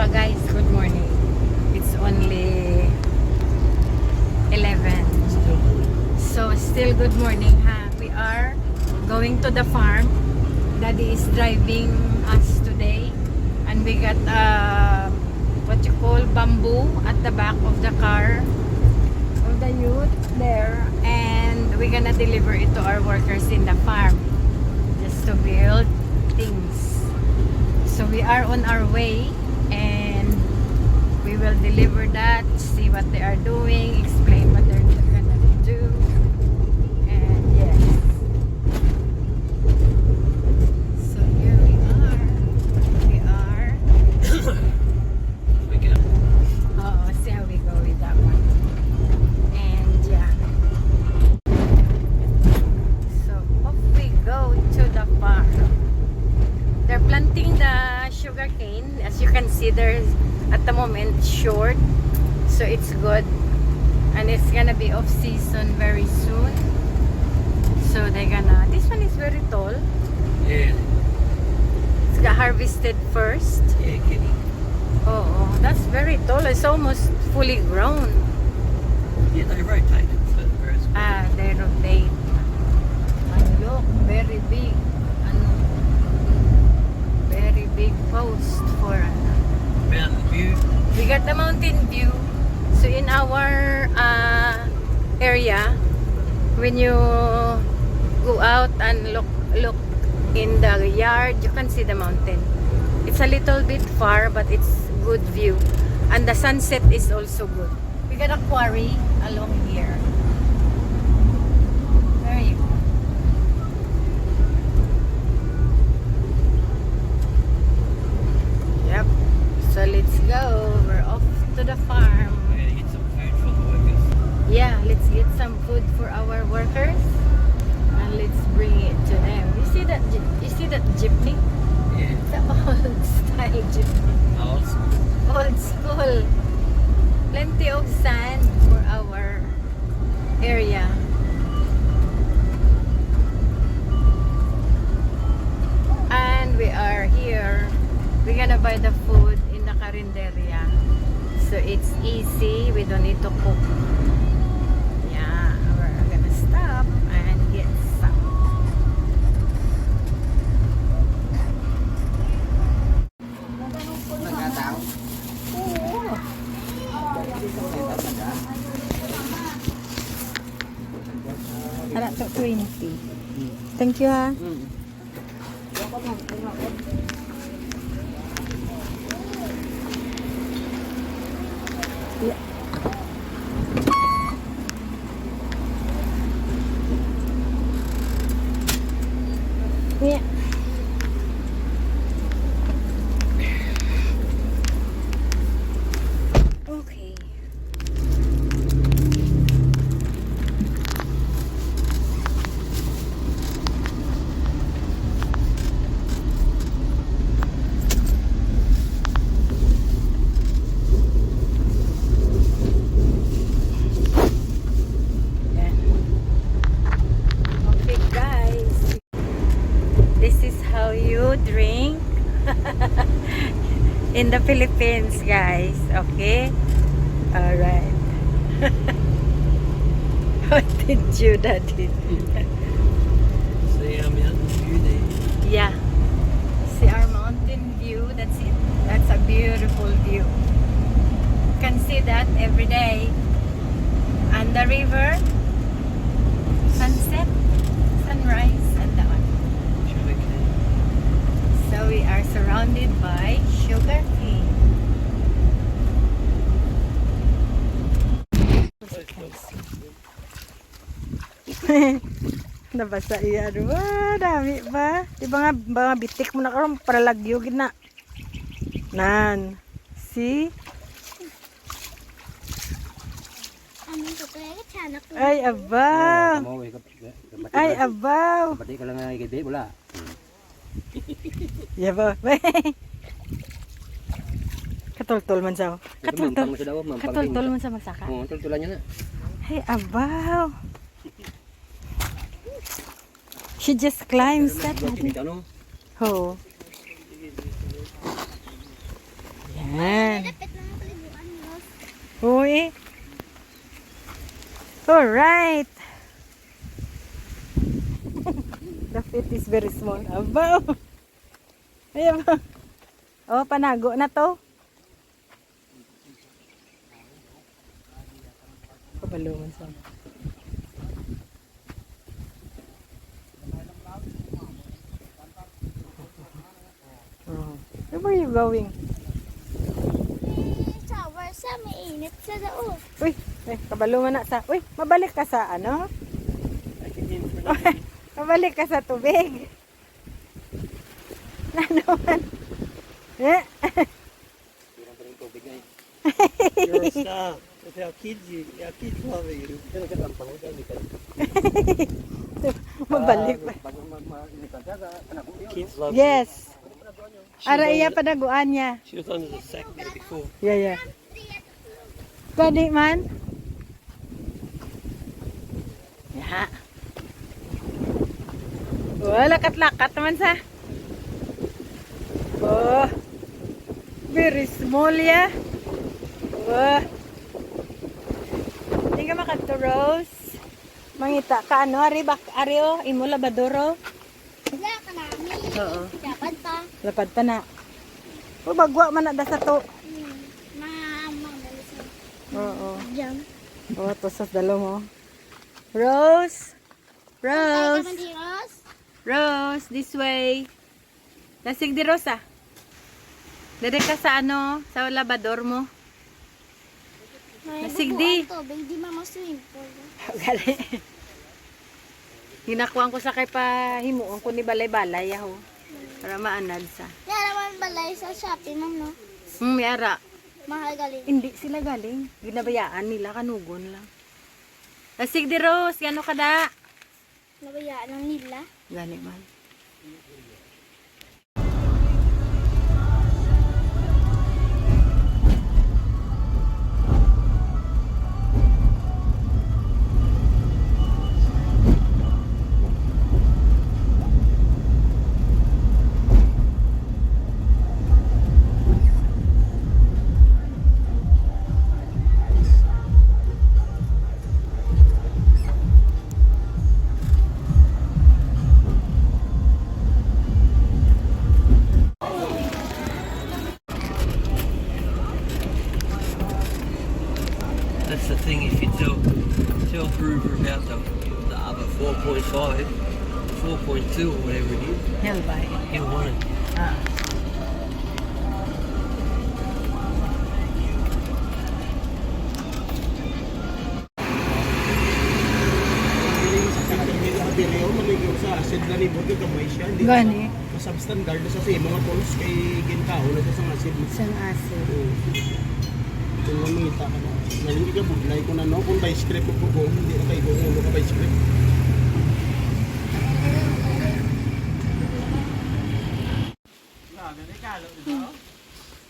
pa guys, good morning. It's only 11. So still good morning ha. We are going to the farm. Daddy is driving us today. And we got what you call bamboo at the back of the car of the youth there. And we're gonna deliver it to our workers in the farm. Just to build things. So we are on our way and we will deliver that, see what they are doing, explain what they're gonna do, and yes. So here we are. Oh, see how we go with that one. And yeah. So off we go to the farm. They're planting the sugar cane. As you can see, there's at the moment short, so it's good, and it's gonna be off season very soon. So they're gonna. This one is very tall. Yeah. It's got harvested first. Yeah, kidding. Oh, that's very tall. It's almost fully grown. Yeah, they rotate it, so it's Ah, they rotate. And look, very big. Very big post for Mountain View. we got the mountain view. So in our area, when you go out and look in the yard, you can see the mountain. It's a little bit far, but it's good view, and the sunset is also good. We got a quarry along here. There you go. Yep. So let's go. We're off to the farm. We're gonna get some food for the workers. Yeah, let's get some food for our workers and let's bring it to them. You see that? You see that jeepney? Yeah. The old style jeepney. Old school. Old school. Plenty of sand for our area. And we are here. We're gonna buy the food in the carinderia. So it's easy. We don't need to cook. Yeah, we're gonna stop and get some. Oo. Ano to 20. Thank you ha. Yeah. Yeah. Okay. Okay guys, this is how you drink in the Philippines guys. Okay, all right. What did you daddy? See our mountain view there. Yeah, see our mountain view. That's it. That's a beautiful view. You can see that every day. And the river, sunset, sunrise, and the one. Sugar cane. So we are surrounded by sugar cane. Nabasa iya wah dami ba? Di ba nga mga bitik mo na karon para lagyo gid na. Nan. See? Ay abaw. Ay abaw. Pati ka lang nga igidi wala. Ya ba? Katultol man sa. Katultol man sa magsaka. Oo, tultulan niya na. Ay abaw. She just climbs that. Ano? Oh. Yan. Uy. Alright. The feet is very small. Aba. Ayan ba? Oh, panago na to. Kabalungan sa. Oh. Where are you going? Shower sa mainit sa dao. Uy, kabalungan na sa. Uy, mabalik ka sa ano? Mabalik ka sa tubig. Na naman. Eh? You're a star. With our kids love you. Mabalik pa. Kids love Yes. Ara iya padaguan niya. you. She was under the sack there before. Yeah. Gani man. Ya. Oh, lakat-lakat naman sa. Oh. Very small ya. Oh. Hindi ka makaturo-rose. Mangita ka ano, ari oh, imo labadoro. Wala ka namin. Oo. Dapat pa. Lapad pa na. O bagwa man na da sa to. Mamang dalis mo. Oo. Diyan. Oh, to sa dalo mo. Rose. Ay, Rose. kamandiros. Rose, this way. Lasig di Rosa. Dere ka sa ano, sa labador mo. May Nasig bubuan di. to. Hindi mama swim pool. Gali. Hinakuan ko sa kay pa himuon ko ni balay-balay yaho. Para maanad sa. Kaya naman balay sa Shopee, ma'am, no? May ara. Mahal galing. Hindi sila galing. Ginabayaan nila, kanugon lang. Lasig di Rose, gano kada? Nabayaan ng nila. Gani man. That's the thing, if you tell Grover about the other 4.5, 4.2 or whatever it is, Hell bye. he'll want it. Ah. sa acid na libot yung kamay siya. Hindi Gani. masubstandard sa sa mga tools kay ginkaw na sa acid. Isang aso. Kung mamita ka na. Nalingi ka budlay ko na no. Kung by script ko hindi na kayo kung ulo ka by script.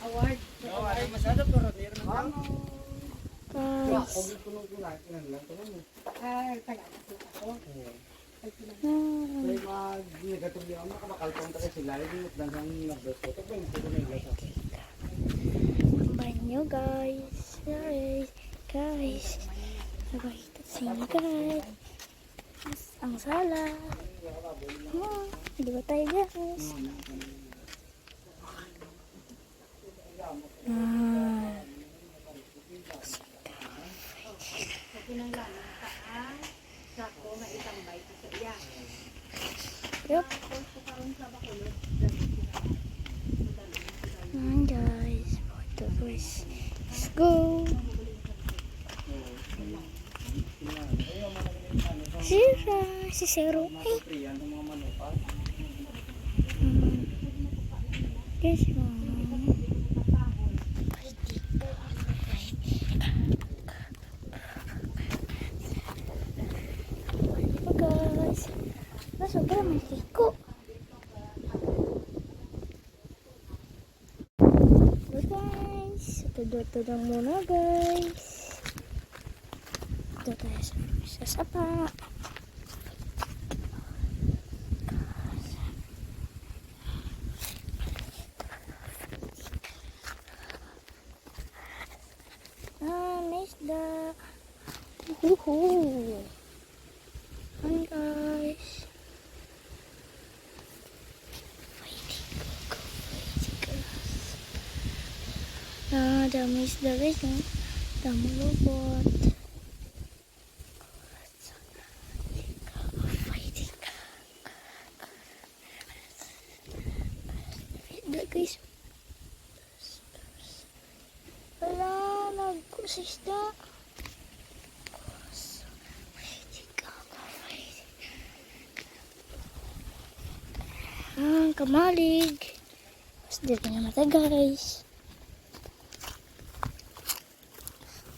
Award. Banyo, guys. Guys. Nabahita sa inyo, guys. Ang sala. Di ba tayo, guys? Yup. Guys. Let's go. Si Zero. Guys, guys. Sobrang maliko. Bye guys. Tudor-tudor muna guys. Ito tayo sa sapa. Woohoo! Hi guys. Ah, dami isda guys, no? Dami lubot. Isda guys. Wala, nagkusisda. Ah, kamalig. Mas dito na mata guys.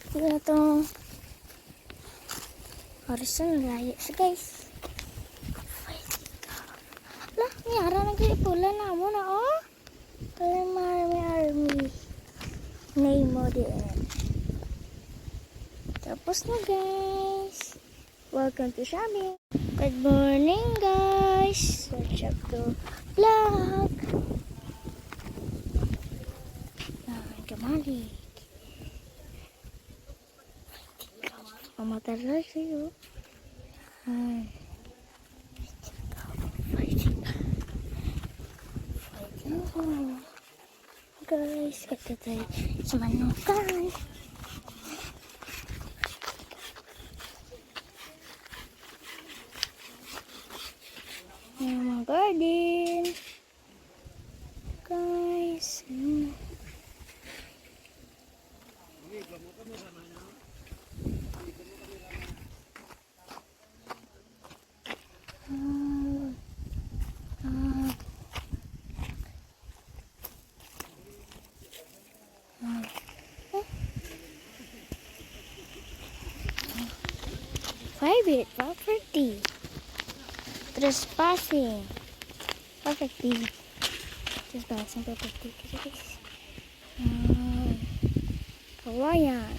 Ito na to. Horizon layo siya guys. Lah, may ara na kayo pula na mo na oh. May army. Name mo din. Tapos na guys. Welcome to Shami. Good morning guys. Welcome to vlog. Kemari. Mama taruh sih. Hai. Guys, kita tayo sa manukan. Mga garden. Guys. Private property. Trespassing. Property. Trespassing property. Guys. Kawayan.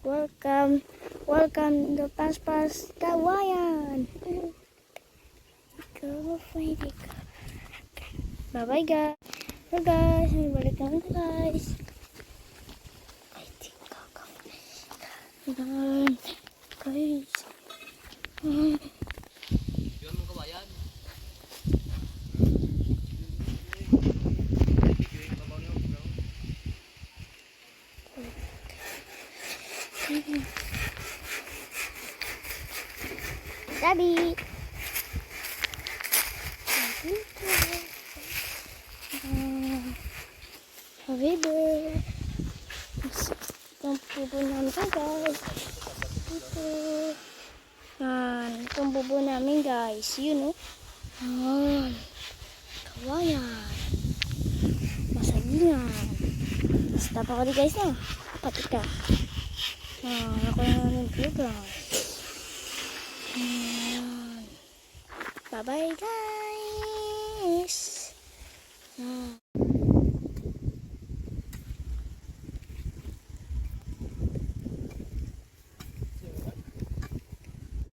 Welcome to Paspas Kawayan. Go find it. Bye bye guys. So guys, balik kami guys. I think dan guys. Yun mo kabayan. Sabi. River. Yung pubo namin guys. Ito. Yan. Itong pubo namin guys. Yun o. Yan. Kawayan. Masalingan. Basta pa ko di guys na. Pati ka. Ako na namin vlog guys. Bye bye guys.